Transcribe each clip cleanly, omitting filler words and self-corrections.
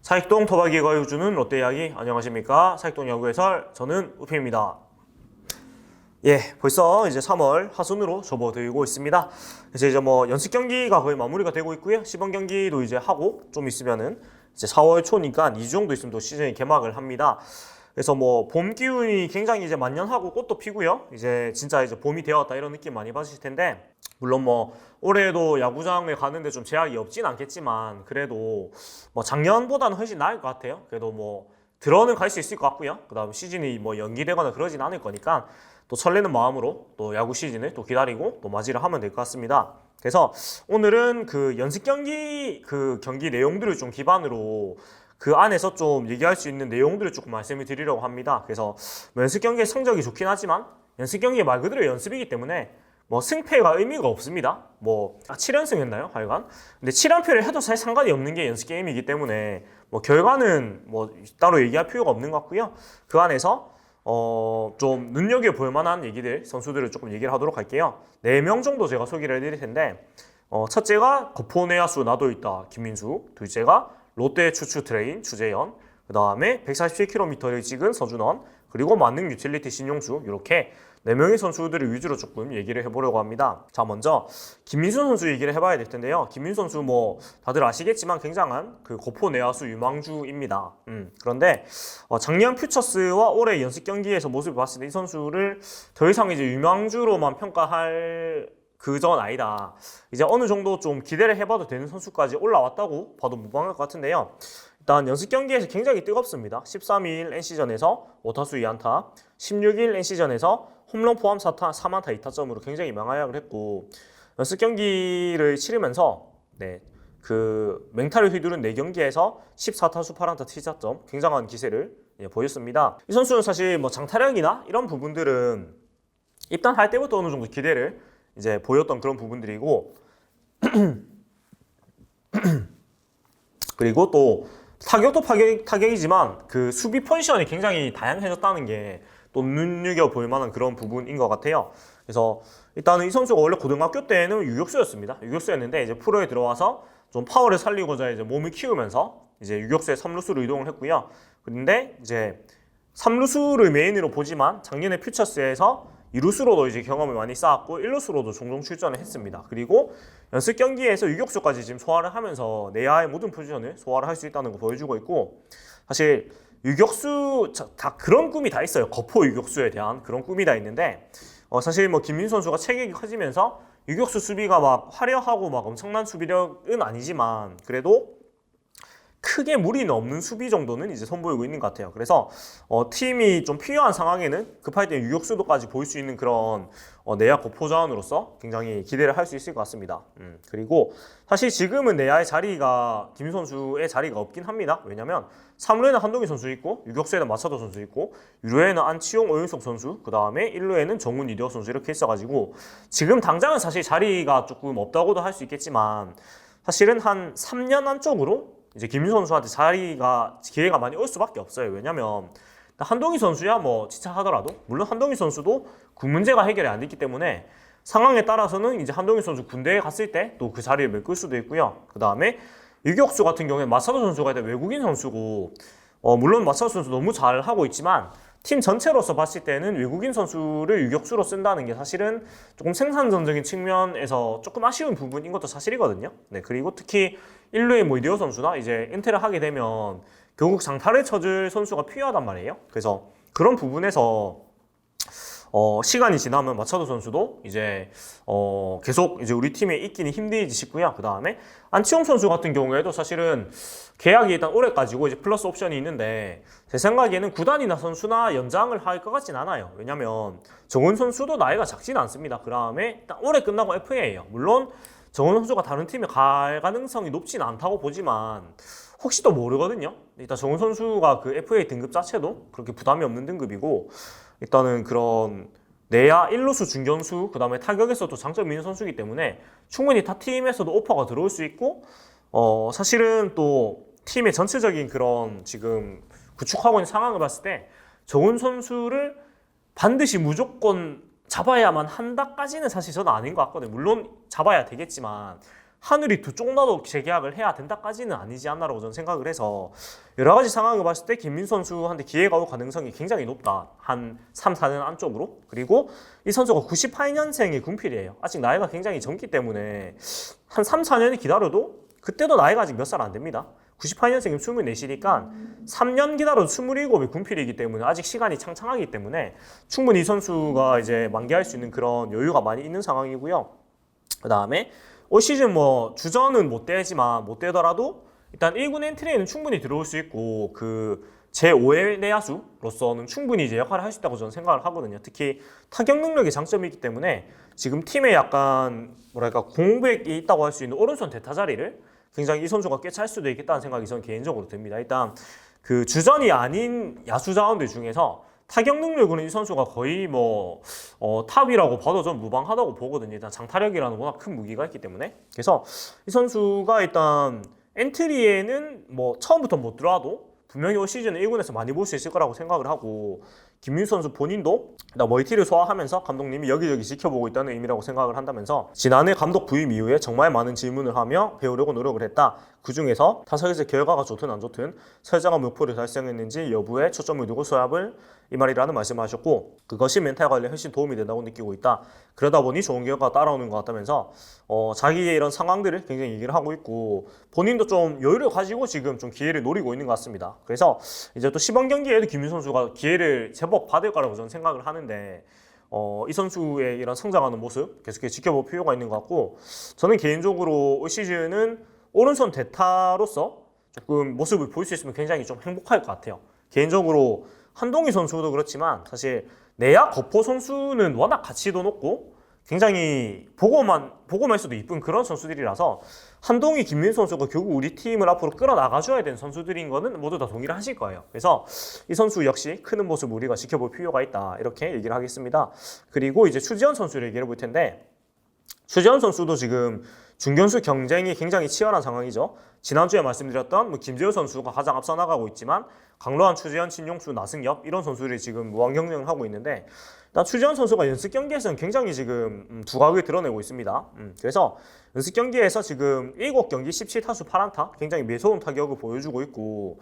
사익동 토박이가 거유주는 롯데 이야기, 안녕하십니까. 사익동 야구 해설, 저는 우피입니다. 예, 벌써 이제 3월 하순으로 접어들고 있습니다. 그래서 이제 뭐 연습 경기가 거의 마무리가 되고 있고요. 시범 경기도 이제 하고 좀 있으면은 이제 4월 초니까 2주 정도 있으면 또 시즌이 개막을 합니다. 그래서 뭐 봄 기운이 굉장히 이제 만연하고 꽃도 피고요. 이제 진짜 이제 봄이 되었다 이런 느낌 많이 받으실 텐데, 물론 뭐 올해도 야구장을 가는데 좀 제약이 없진 않겠지만 그래도 뭐 작년보다는 훨씬 나을 것 같아요. 그래도 뭐 들어는 갈 수 있을 것 같고요. 그다음 시즌이 뭐 연기되거나 그러진 않을 거니까 또 설레는 마음으로 또 야구 시즌을 또 기다리고 또 맞이를 하면 될 것 같습니다. 그래서 오늘은 그 연습 경기 경기 내용들을 좀 기반으로 그 안에서 좀 얘기할 수 있는 내용들을 조금 말씀을 드리려고 합니다. 그래서 뭐 연습 경기의 성적이 좋긴 하지만 연습 경기 말 그대로 연습이기 때문에 뭐 승패가 의미가 없습니다. 뭐 7연승 했나요? 하여간. 근데 7연패를 해도 사실 상관이 없는 게 연습 게임이기 때문에 뭐 결과는 뭐 따로 얘기할 필요가 없는 것 같고요. 그 안에서 좀 눈여겨볼 만한 얘기들, 선수들을 조금 얘기를 하도록 할게요. 4명 정도 제가 소개를 해드릴 텐데, 첫째가 거포 내야수 나도 있다 김민수, 둘째가 롯데 추추 트레인 추재현, 그 다음에 147km를 찍은 서준원, 그리고 만능 유틸리티 신용수, 이렇게 4명의 선수들을 위주로 조금 얘기를 해보려고 합니다. 자, 먼저 김민수 선수 얘기를 해봐야 될 텐데요. 김민수 선수 뭐 다들 아시겠지만 굉장한 그 거포 내야수 유망주입니다. 그런데 작년 퓨처스와 올해 연습 경기에서 모습을 봤을 때 이 선수를 더 이상 이제 유망주로만 평가할 그전 아니다. 이제 어느 정도 좀 기대를 해봐도 되는 선수까지 올라왔다고 봐도 무방할 것 같은데요. 일단 연습 경기에서 굉장히 뜨겁습니다. 13일 NC전에서 5타수 2안타, 16일 NC전에서 홈런 포함 4타, 3안타 2타점으로 굉장히 명활약을 했고, 연습 경기를 치르면서 그 맹타를 휘두른 4경기에서 14타수 8안타 7타점, 굉장한 기세를 보였습니다. 이 선수는 사실 뭐 장타력이나 이런 부분들은 입단할 때부터 어느 정도 기대를 이제 보였던 그런 부분들이고, 그리고 또 타격도 타격이지만 그 수비 포지션이 굉장히 다양해졌다는 게 또 눈여겨볼 만한 그런 부분인 것 같아요. 그래서 일단은 이 선수가 원래 고등학교 때는 유격수였습니다. 유격수였는데 이제 프로에 들어와서 좀 파워를 살리고자 이제 몸을 키우면서 이제 유격수에 3루수로 이동을 했고요. 그런데 이제 3루수를 메인으로 보지만 작년에 퓨처스에서 2루수로도 이제 경험을 많이 쌓았고 1루수로도 종종 출전을 했습니다. 그리고 연습 경기에서 유격수까지 지금 소화를 하면서 내야의 모든 포지션을 소화를 할 수 있다는 거 보여주고 있고, 사실 유격수 다 그런 꿈이 다 있어요. 거포 유격수에 대한 그런 꿈이 다 있는데, 사실 뭐 김민수 선수가 체격이 커지면서 유격수 수비가 막 화려하고 막 엄청난 수비력은 아니지만 그래도 크게 무리는 없는 수비 정도는 이제 선보이고 있는 것 같아요. 그래서 팀이 좀 필요한 상황에는 급할 때 유격수도까지 보일 수 있는 그런 내야 거포자원으로서 굉장히 기대를 할 수 있을 것 같습니다. 그리고 사실 지금은 내야의 자리가 김 선수의 자리가 없긴 합니다. 왜냐면 3루에는 한동희 선수 있고, 유격수에는 마차도 선수 있고, 유루에는 안치용, 오윤석 선수, 그 다음에 1루에는 정훈, 이대호 선수 이렇게 있어가지고 지금 당장은 사실 자리가 조금 없다고도 할 수 있겠지만 사실은 한 3년 안쪽으로 이제 김민수 선수한테 기회가 많이 올 수밖에 없어요. 왜냐면 한동희 선수야 뭐 진짜 하더라도, 물론 한동희 선수도 그 문제가 해결이 안 됐기 때문에 상황에 따라서는 이제 한동희 선수 군대에 갔을 때 또 그 자리를 메꿀 수도 있고요. 그 다음에 유격수 같은 경우에 마차도 선수가 일단 외국인 선수고, 물론 마차도 선수 너무 잘 하고 있지만 팀 전체로서 봤을 때는 외국인 선수를 유격수로 쓴다는 게 사실은 조금 생산전적인 측면에서 조금 아쉬운 부분인 것도 사실이거든요. 그리고 특히 1루의 뭐 이대호 선수나 이제 은퇴를 하게 되면 결국 장타를 쳐줄 선수가 필요하단 말이에요. 그래서 그런 부분에서 시간이 지나면 마차도 선수도 이제 계속 이제 우리 팀에 있기는 힘들지 싶고요. 그 다음에 안치홍 선수 같은 경우에도 사실은 계약이 일단 올해까지고 이제 플러스 옵션이 있는데, 제 생각에는 구단이나 선수나 연장을 할 것 같진 않아요. 왜냐면 정훈 선수도 나이가 작진 않습니다. 그 다음에 일단 올해 끝나고 FA예요. 물론 정훈 선수가 다른 팀에 갈 가능성이 높진 않다고 보지만 혹시 또 모르거든요. 일단 정훈 선수가 그 FA 등급 자체도 그렇게 부담이 없는 등급이고, 일단은 그런 내야 1루수 중견수, 그 다음에 타격에서도 장점이 있는 선수이기 때문에 충분히 타 팀에서도 오퍼가 들어올 수 있고, 사실은 또 팀의 전체적인 그런 지금 구축하고 있는 상황을 봤을 때 정훈 선수를 반드시 무조건 잡아야만 한다까지는 사실 저는 아닌 것 같거든요. 물론 잡아야 되겠지만 하늘이 두 쪽 나도 재계약을 해야 된다까지는 아니지 않나라고 저는 생각을 해서 여러 가지 상황을 봤을 때 김민수 선수한테 기회가 올 가능성이 굉장히 높다. 한 3, 4년 안쪽으로. 그리고 이 선수가 98년생의 군필이에요. 아직 나이가 굉장히 젊기 때문에 한 3, 4년을 기다려도 그때도 나이가 아직 몇 살 안 됩니다. 98년생이면 24시니까 3년 기다려도 27의 군필이기 때문에 아직 시간이 창창하기 때문에 충분히 이 선수가 이제 만개할 수 있는 그런 여유가 많이 있는 상황이고요. 그 다음에 올 시즌 뭐 주전은 못 되지만 못 되더라도 일단 1군 엔트리에는 충분히 들어올 수 있고 그 제5의 내야수로서는 충분히 이제 역할을 할 수 있다고 저는 생각을 하거든요. 특히 타격 능력이 장점이 있기 때문에 지금 팀에 약간 뭐랄까 공백이 있다고 할 수 있는 오른손 대타 자리를 굉장히 이 선수가 꽤 찰 수도 있겠다는 생각이 저는 개인적으로 듭니다. 일단 그 주전이 아닌 야수 자원들 중에서 타격 능력으로는 이 선수가 거의 뭐 탑이라고 봐도 좀 무방하다고 보거든요. 일단 장타력이라는 워낙 큰 무기가 있기 때문에. 그래서 이 선수가 일단 엔트리에는 뭐 처음부터 못 들어와도 분명히 올 시즌에 1군에서 많이 볼 수 있을 거라고 생각을 하고 김민수 선수 본인도 멀티를 소화하면서 감독님이 여기저기 지켜보고 있다는 의미라고 생각을 한다면서 지난해 감독 부임 이후에 정말 많은 질문을 하며 배우려고 노력을 했다. 그중에서 타석에서 결과가 좋든 안 좋든 설정한 목표를 달성했는지 여부에 초점을 두고 수합을 이 말이라는 말씀을 하셨고 그것이 멘탈 관리에 훨씬 도움이 된다고 느끼고 있다. 그러다 보니 좋은 결과가 따라오는 것 같다면서 자기의 이런 상황들을 굉장히 얘기를 하고 있고 본인도 좀 여유를 가지고 지금 좀 기회를 노리고 있는 것 같습니다. 그래서 이제 또 시범 경기에도 김민수 선수가 기회를 제법 받을 거라고 저는 생각을 하는데 이 선수의 이런 성장하는 모습 계속해서 지켜볼 필요가 있는 것 같고 저는 개인적으로 올 시즌은 오른손 대타로서 조금 모습을 보일 수 있으면 굉장히 좀 행복할 것 같아요. 개인적으로 한동희 선수도 그렇지만 사실 내야 거포 선수는 워낙 가치도 높고 굉장히 보고만 해서도 이쁜 그런 선수들이라서 한동희, 김민수 선수가 결국 우리 팀을 앞으로 끌어나가줘야 되는 선수들인 거는 모두 다 동의를 하실 거예요. 그래서 이 선수 역시 크는 모습 우리가 지켜볼 필요가 있다. 이렇게 얘기를 하겠습니다. 그리고 이제 추지현 선수를 얘기해 볼 텐데 추지현 선수도 지금 중견수 경쟁이 굉장히 치열한 상황이죠. 지난주에 말씀드렸던 김재우 선수가 가장 앞서 나가고 있지만 강로한, 추지현, 신용수, 나승엽 이런 선수들이 지금 무한 경쟁을 하고 있는데 일단 추지현 선수가 연습 경기에서는 굉장히 지금 두각을 드러내고 있습니다. 그래서 연습 경기에서 지금 7경기 17타수 8안타 굉장히 매서운 타격을 보여주고 있고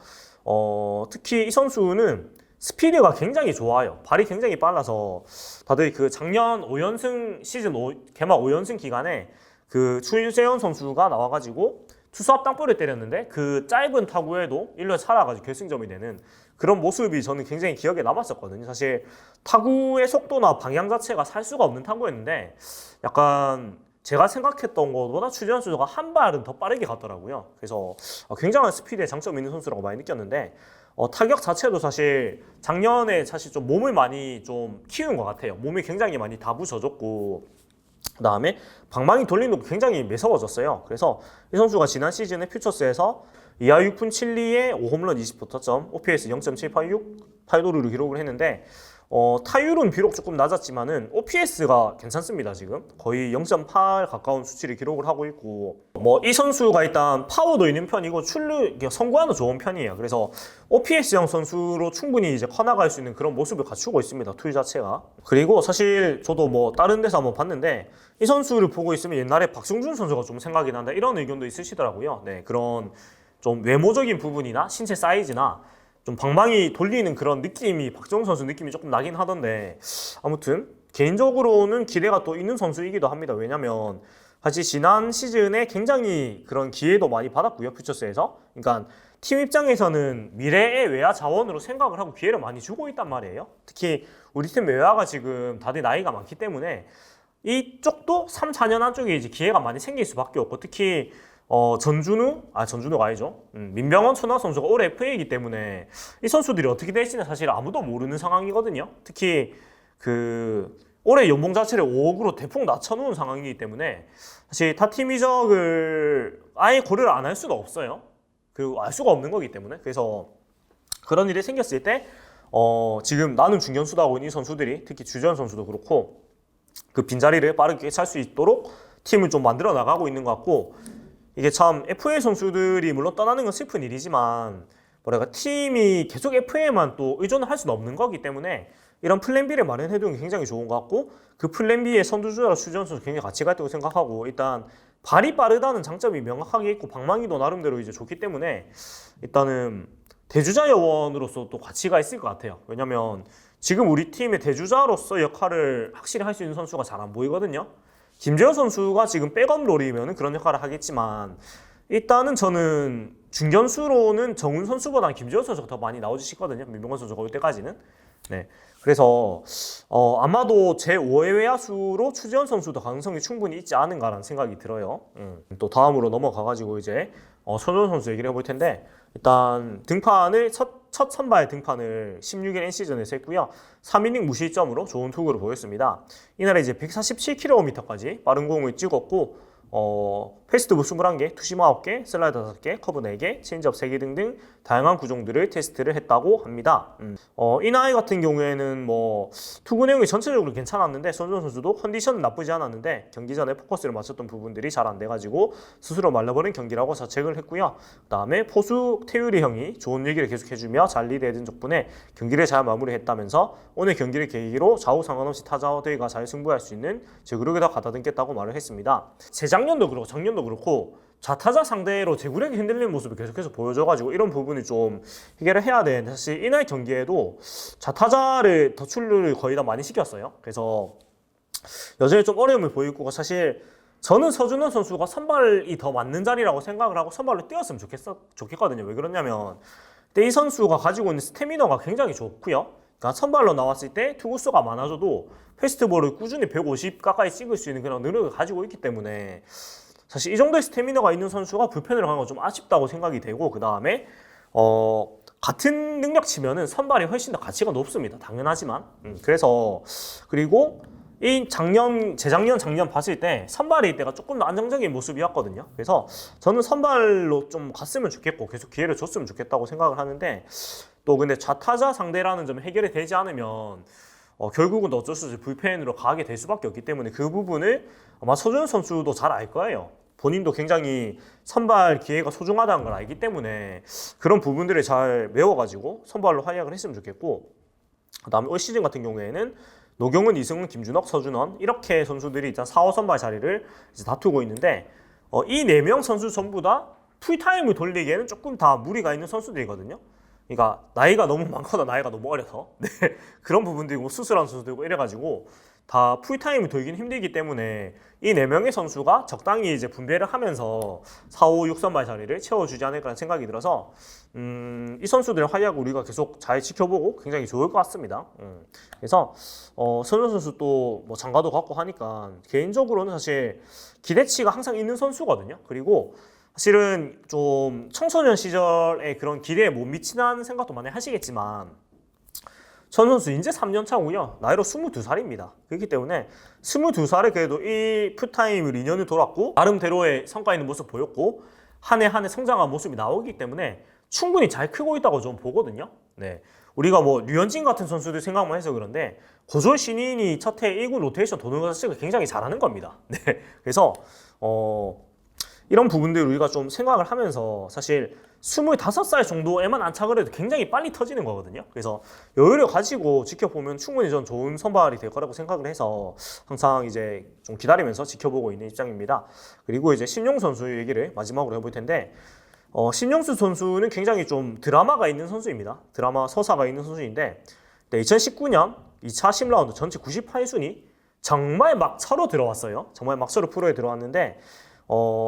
특히 이 선수는 스피드가 굉장히 좋아요. 발이 굉장히 빨라서 다들 그 작년 5연승 시즌 개막 5연승 기간에 그 추세현 선수가 나와가지고 투수 앞 땅볼을 때렸는데 그 짧은 타구에도 1루에 살아가지고 결승점이 되는 그런 모습이 저는 굉장히 기억에 남았었거든요. 사실 타구의 속도나 방향 자체가 살 수가 없는 타구였는데 약간 제가 생각했던 것보다 추지현 선수가 한 발은 더 빠르게 갔더라고요. 그래서 굉장한 스피드에 장점이 있는 선수라고 많이 느꼈는데 타격 자체도 사실 작년에 사실 좀 몸을 많이 좀 키운 것 같아요. 몸이 굉장히 많이 다부져졌고 그 다음에 방망이 돌리는 거 굉장히 매서워졌어요. 그래서 이 선수가 지난 시즌에 퓨처스에서 2할 6푼 7리에 5홈런 20타점, OPS 0.786, 8도루를 기록을 했는데 타율은 비록 조금 낮았지만은 OPS가 괜찮습니다. 지금 거의 0.8 가까운 수치를 기록을 하고 있고 이 선수가 일단 파워도 있는 편이고 선구안도 좋은 편이에요. 그래서 OPS형 선수로 충분히 이제 커나갈 수 있는 그런 모습을 갖추고 있습니다. 투 자체가. 그리고 사실 저도 다른 데서 한번 봤는데 이 선수를 보고 있으면 옛날에 박승준 선수가 좀 생각이 난다 이런 의견도 있으시더라고요. 네, 그런 좀 외모적인 부분이나 신체 사이즈나 좀 방망이 돌리는 그런 느낌이 박정우 선수 느낌이 조금 나긴 하던데 아무튼 개인적으로는 기대가 또 있는 선수이기도 합니다. 왜냐면 사실 지난 시즌에 굉장히 그런 기회도 많이 받았고요. 퓨처스에서. 그러니까 팀 입장에서는 미래의 외야 자원으로 생각을 하고 기회를 많이 주고 있단 말이에요. 특히 우리 팀 외야가 지금 다들 나이가 많기 때문에 이쪽도 3, 4년 안쪽에 이제 기회가 많이 생길 수밖에 없고 특히 전준우가 아니죠. 민병헌, 손아 선수가 올해 FA이기 때문에 이 선수들이 어떻게 될지는 사실 아무도 모르는 상황이거든요. 특히 올해 연봉 자체를 5억으로 대폭 낮춰놓은 상황이기 때문에 사실 타 팀 이적을 아예 고려를 안 할 수가 없어요. 그리고 알 수가 없는 거기 때문에 그래서 그런 일이 생겼을 때 지금 나는 중견수다 하고 있는 이 선수들이 특히 주전 선수도 그렇고 그 빈자리를 빠르게 찰 수 있도록 팀을 좀 만들어 나가고 있는 것 같고 이게 참 FA 선수들이 물론 떠나는 건 슬픈 일이지만 팀이 계속 FA에만 또 의존을 할 수는 없는 거기 때문에 이런 플랜 B를 마련해두는 게 굉장히 좋은 것 같고 그 플랜 B의 선두주자로 추지현 선수 굉장히 가치가 있다고 생각하고 일단 발이 빠르다는 장점이 명확하게 있고 방망이도 나름대로 이제 좋기 때문에 일단은 대주자 여원으로서 또 가치가 있을 것 같아요. 왜냐면 지금 우리 팀의 대주자로서 역할을 확실히 할 수 있는 선수가 잘 안 보이거든요. 김재현 선수가 지금 백업 롤이면 그런 역할을 하겠지만 일단은 저는 중견수로는 정훈 선수보다는 김재현 선수가 더 많이 나오지 싶거든요. 민병헌 선수가 올 때까지는. 네. 그래서 아마도 제5의 외야수로 추재현 선수도 가능성이 충분히 있지 않은가라는 생각이 들어요. 또 다음으로 넘어가가지고 이제 손흥민 선수 얘기를 해볼 텐데 일단 등판을 첫 선발 등판을 16일 N시즌에서 했고요. 3이닝 무실점으로 좋은 투구를 보였습니다. 이날에 이제 147km까지 빠른 공을 찍었고 패스트볼 21개, 투심 9개, 슬라이더 5개, 커브 4개, 체인지업 3개 등등 다양한 구종들을 테스트를 했다고 합니다. 이 나이 같은 경우에는 뭐 투구 내용이 전체적으로 괜찮았는데 손흥민 선수도 컨디션은 나쁘지 않았는데 경기 전에 포커스를 맞췄던 부분들이 잘 안 돼가지고 스스로 말려버린 경기라고 자책을 했고요. 그 다음에 포수 태유리 형이 좋은 얘기를 계속해주며 잘 리드해준 덕분에 경기를 잘 마무리했다면서 오늘 경기를 계기로 좌우 상관없이 타자들과 잘 승부할 수 있는 제구력이 더 가다듬겠다고 말을 했습니다. 재작년도 그렇고 작년도 그렇고 좌타자 상대로 제구력이 흔들리는 모습을 계속해서 보여줘가지고 이런 부분이 좀 해결을 해야 되는데 사실 이날 경기에도 좌타자를 더 출루를 거의 다 많이 시켰어요. 그래서 여전히 좀 어려움을 보이고 사실 저는 서준원 선수가 선발이 더 맞는 자리라고 생각을 하고 선발로 뛰었으면 좋겠거든요. 왜 그러냐면 이 선수가 가지고 있는 스태미너가 굉장히 좋고요. 그러니까 선발로 나왔을 때 투구수가 많아져도 패스트볼을 꾸준히 150 가까이 찍을 수 있는 그런 능력을 가지고 있기 때문에 사실 이 정도의 스태미너가 있는 선수가 불펜으로 가는 건 좀 아쉽다고 생각이 되고 그 다음에 같은 능력치면은 선발이 훨씬 더 가치가 높습니다. 당연하지만 그래서 그리고 이 재작년 봤을 때 선발일 때가 조금 더 안정적인 모습이었거든요. 그래서 저는 선발로 좀 갔으면 좋겠고 계속 기회를 줬으면 좋겠다고 생각을 하는데 또 근데 좌타자 상대라는 점이 해결이 되지 않으면 결국은 어쩔 수 없이 불펜으로 가게 될 수밖에 없기 때문에 그 부분을 아마 서준현 선수도 잘 알 거예요. 본인도 굉장히 선발 기회가 소중하다는 걸 알기 때문에 그런 부분들을 잘 메워가지고 선발로 활약을 했으면 좋겠고 그 다음에 올 시즌 같은 경우에는 노경은, 이승훈, 김준혁, 서준원 이렇게 선수들이 일단 4, 5 선발 자리를 이제 다투고 있는데 이 4명 선수 전부 다 풀타임을 돌리기에는 조금 다 무리가 있는 선수들이거든요. 그러니까 나이가 너무 많거나 나이가 너무 어려서 네, 그런 부분들이고 수술한 선수들이고 이래가지고 다 풀타임을 돌기는 힘들기 때문에 이 4명의 선수가 적당히 이제 분배를 하면서 4, 5, 6선발 자리를 채워주지 않을까 라는 생각이 들어서 이 선수들의 활약을 우리가 계속 잘 지켜보고 굉장히 좋을 것 같습니다. 그래서 손흥민 선수 또 뭐 장가도 갖고 하니까 개인적으로는 사실 기대치가 항상 있는 선수거든요. 그리고 사실은 좀 청소년 시절의 그런 기대에 못 미치는 생각도 많이 하시겠지만 전 선수 이제 3년 차고요. 나이로 22살입니다. 그렇기 때문에 22살에 그래도 이 풀타임을 2년을 돌았고 나름대로의 성과 있는 모습 보였고 한 해 한 해 성장한 모습이 나오기 때문에 충분히 잘 크고 있다고 좀 보거든요. 네, 우리가 뭐 류현진 같은 선수들 생각만 해서 그런데 고졸 신인이 첫 해 1군 로테이션 도는 것 자체가 굉장히 잘하는 겁니다. 네, 그래서 이런 부분들을 우리가 좀 생각을 하면서 사실 25살 정도에만 안착을 해도 굉장히 빨리 터지는 거거든요. 그래서 여유를 가지고 지켜보면 충분히 전 좋은 선발이 될 거라고 생각을 해서 항상 이제 좀 기다리면서 지켜보고 있는 입장입니다. 그리고 이제 신용 선수 얘기를 마지막으로 해볼 텐데 신용수 선수는 굉장히 좀 드라마가 있는 선수입니다. 드라마 서사가 있는 선수인데 2019년 2차 10라운드 전체 98순위 정말 막차로 들어왔어요. 정말 막차로 프로에 들어왔는데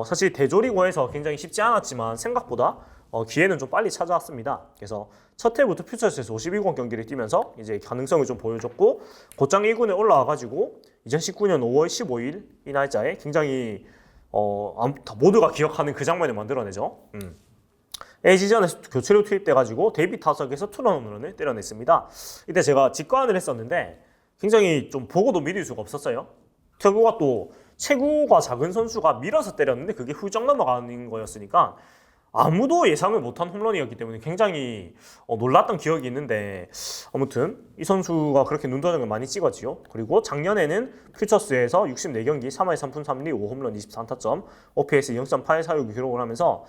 사실 대조리고에서 굉장히 쉽지 않았지만 생각보다 기회는 좀 빨리 찾아왔습니다. 그래서 첫 해부터 퓨처스에서 52권 경기를 뛰면서 이제 가능성을 좀 보여줬고 곧장 1군에 올라와가지고 2019년 5월 15일 이 날짜에 굉장히 모두가 기억하는 그 장면을 만들어내죠. LG전에서 교체로 투입돼가지고 데뷔 타석에서 투런 홈런을 때려냈습니다. 이때 제가 직관을 했었는데 굉장히 좀 보고도 믿을 수가 없었어요. 결국가 또 체구가 작은 선수가 밀어서 때렸는데 그게 훌쩍 넘어가는 거였으니까 아무도 예상을 못한 홈런이었기 때문에 굉장히 놀랐던 기억이 있는데 아무튼 이 선수가 그렇게 눈도장을 많이 찍었지요. 그리고 작년에는 퓨처스에서 64경기 3할 3푼 3리 5홈런 23타점 OPS 0.846 기록을 하면서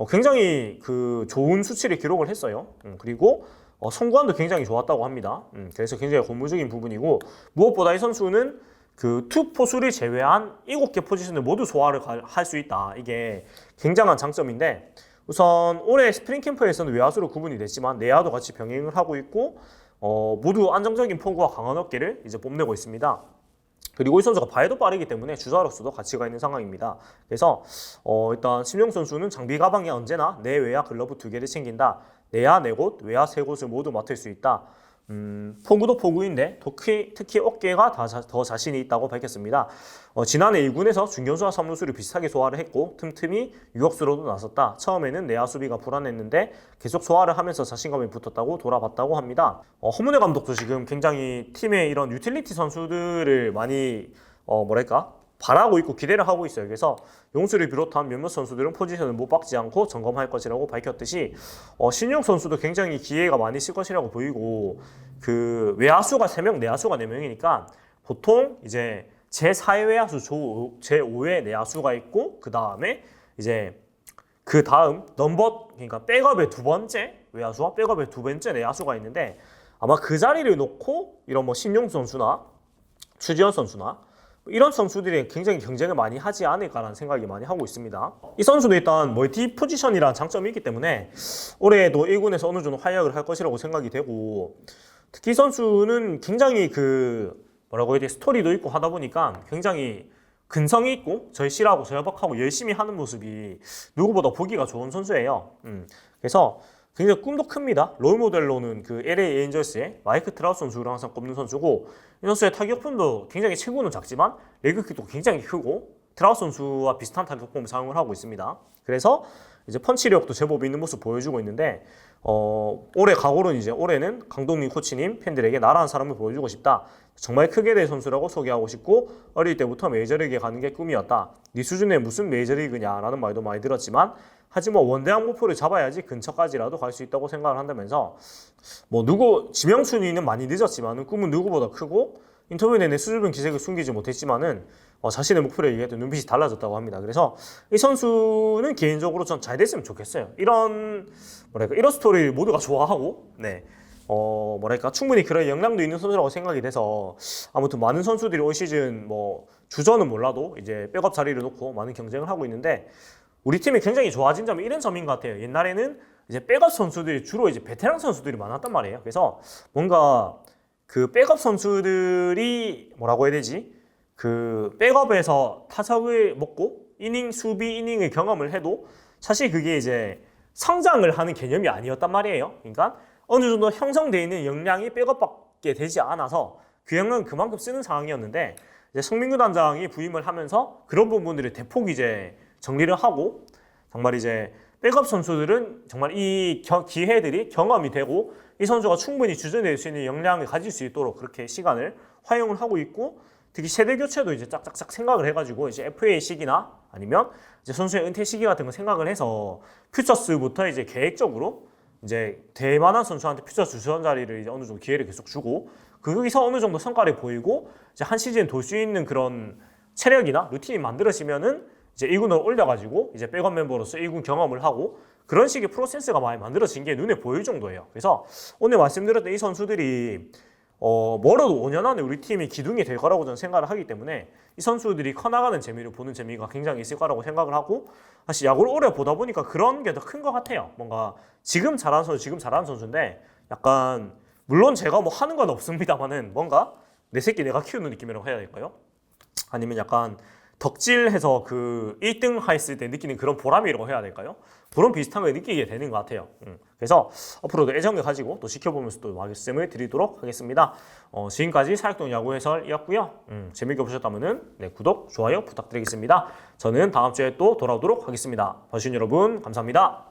굉장히 그 좋은 수치를 기록을 했어요. 그리고 송구안도 굉장히 좋았다고 합니다. 그래서 굉장히 고무적인 부분이고 무엇보다 이 선수는 그 투포수를 제외한 7개 포지션을 모두 소화를 할 수 있다. 이게 굉장한 장점인데 우선 올해 스프링 캠프에서는 외야수로 구분이 됐지만 내야도 같이 병행을 하고 있고 모두 안정적인 포구와 강한 어깨를 이제 뽐내고 있습니다. 그리고 이 선수가 발도 빠르기 때문에 주자로서도 가치가 있는 상황입니다. 그래서 일단 심용 선수는 장비 가방에 언제나 내외야 글러브 2개를 챙긴다. 내야 4곳, 외야 3곳을 모두 맡을 수 있다. 포구도 포구인데 특히 어깨가 더 자신이 있다고 밝혔습니다. 지난해 2군에서 중견수와 3루수를 비슷하게 소화를 했고 틈틈이 유격수로도 나섰다. 처음에는 내야 수비가 불안했는데 계속 소화를 하면서 자신감이 붙었다고 돌아봤다고 합니다. 허문회 감독도 지금 굉장히 팀의 이런 유틸리티 선수들을 많이 바라고 있고 기대를 하고 있어요. 그래서 용수를 비롯한 몇몇 선수들은 포지션을 못 박지 않고 점검할 것이라고 밝혔듯이 신용 선수도 굉장히 기회가 많이 있을 것이라고 보이고 그 외야수가 3명, 내야수가 4명이니까 보통 이제 제4의 외야수, 제5의 내야수가 있고 그 다음에 이제 그 다음 그러니까 백업의 2번째 외야수와 백업의 2번째 내야수가 있는데 아마 그 자리를 놓고 이런 뭐 신용 선수나 추지현 선수나 이런 선수들이 굉장히 경쟁을 많이 하지 않을까라는 생각이 많이 하고 있습니다. 이 선수도 일단 멀티 포지션이라는 장점이 있기 때문에 올해도 1군에서 어느 정도 활약을 할 것이라고 생각이 되고 특히 이 선수는 굉장히 스토리도 있고 하다 보니까 굉장히 근성이 있고 절실하고 절박하고 열심히 하는 모습이 누구보다 보기가 좋은 선수예요. 그래서 굉장히 꿈도 큽니다. 롤모델로는 그 LA 에인절스의 마이크 트라우트 선수를 항상 꼽는 선수고 이 선수의 타격폼도 굉장히 체구는 작지만 레그킥도 굉장히 크고 트라우트 선수와 비슷한 타격폼을 사용을 하고 있습니다. 그래서 이제 펀치력도 제법 있는 모습 보여주고 있는데 올해 각오는 이제 올해는 강동민 코치님 팬들에게 나라는 사람을 보여주고 싶다. 정말 크게 될 선수라고 소개하고 싶고 어릴 때부터 메이저리그에 가는 게 꿈이었다. 네 수준에 무슨 메이저리그냐라는 말도 많이 들었지만 하지만 원대한 목표를 잡아야지 근처까지라도 갈 수 있다고 생각을 한다면서 지명 순위는 많이 늦었지만 꿈은 누구보다 크고 인터뷰 내내 수줍은 기색을 숨기지 못했지만은 자신의 목표를 얘기했던 눈빛이 달라졌다고 합니다. 그래서 이 선수는 개인적으로 전 잘 됐으면 좋겠어요. 이런 스토리를 모두가 좋아하고 충분히 그런 역량도 있는 선수라고 생각이 돼서 아무튼 많은 선수들이 올 시즌 주전은 몰라도 이제 백업 자리를 놓고 많은 경쟁을 하고 있는데 우리 팀이 굉장히 좋아진 점이 이런 점인 것 같아요. 옛날에는 이제 백업 선수들이 주로 이제 베테랑 선수들이 많았단 말이에요. 그래서 뭔가 그 백업 선수들이 그 백업에서 타석을 먹고 수비 이닝을 경험을 해도 사실 그게 이제 성장을 하는 개념이 아니었단 말이에요. 그러니까 어느 정도 형성되어 있는 역량이 백업밖에 되지 않아서 그 역량은 그만큼 쓰는 상황이었는데 이제 성민규 단장이 부임을 하면서 그런 부분들을 대폭 이제 정리를 하고 정말 이제 백업 선수들은 정말 이 기회들이 경험이 되고 이 선수가 충분히 주전될 수 있는 역량을 가질 수 있도록 그렇게 시간을 활용을 하고 있고 특히 세대 교체도 이제 짝짝짝 생각을 해가지고 이제 FA 시기나 아니면 이제 선수의 은퇴 시기 같은 거 생각을 해서 퓨처스부터 이제 계획적으로 이제 될 만한 선수한테 퓨처스 주전 자리를 이제 어느 정도 기회를 계속 주고 거기서 어느 정도 성과를 보이고 이제 한 시즌 돌 수 있는 그런 체력이나 루틴이 만들어지면은 이제 1군으로 올려가지고 이제 백업 멤버로서 1군 경험을 하고 그런 식의 프로세스가 많이 만들어진 게 눈에 보일 정도예요. 그래서 오늘 말씀드렸던 이 선수들이 멀어도 5년 안에 우리 팀이 기둥이 될 거라고 저는 생각을 하기 때문에 이 선수들이 커나가는 재미를 보는 재미가 굉장히 있을 거라고 생각을 하고 사실 야구를 오래 보다 보니까 그런 게 더 큰 것 같아요. 뭔가 지금 잘하는 선수인데 약간 물론 제가 하는 건 없습니다만은 뭔가 내 새끼 내가 키우는 느낌이라고 해야 될까요? 아니면 약간 덕질해서 그 1등 했을 때 느끼는 그런 보람이라고 해야 될까요? 그런 비슷한 걸 느끼게 되는 것 같아요. 그래서 앞으로도 애정을 가지고 또 지켜보면서 또 말씀을 드리도록 하겠습니다. 지금까지 사역동 야구 해설이었고요. 재밌게 보셨다면 구독, 좋아요 부탁드리겠습니다. 저는 다음 주에 또 돌아오도록 하겠습니다. 봐주신 여러분 감사합니다.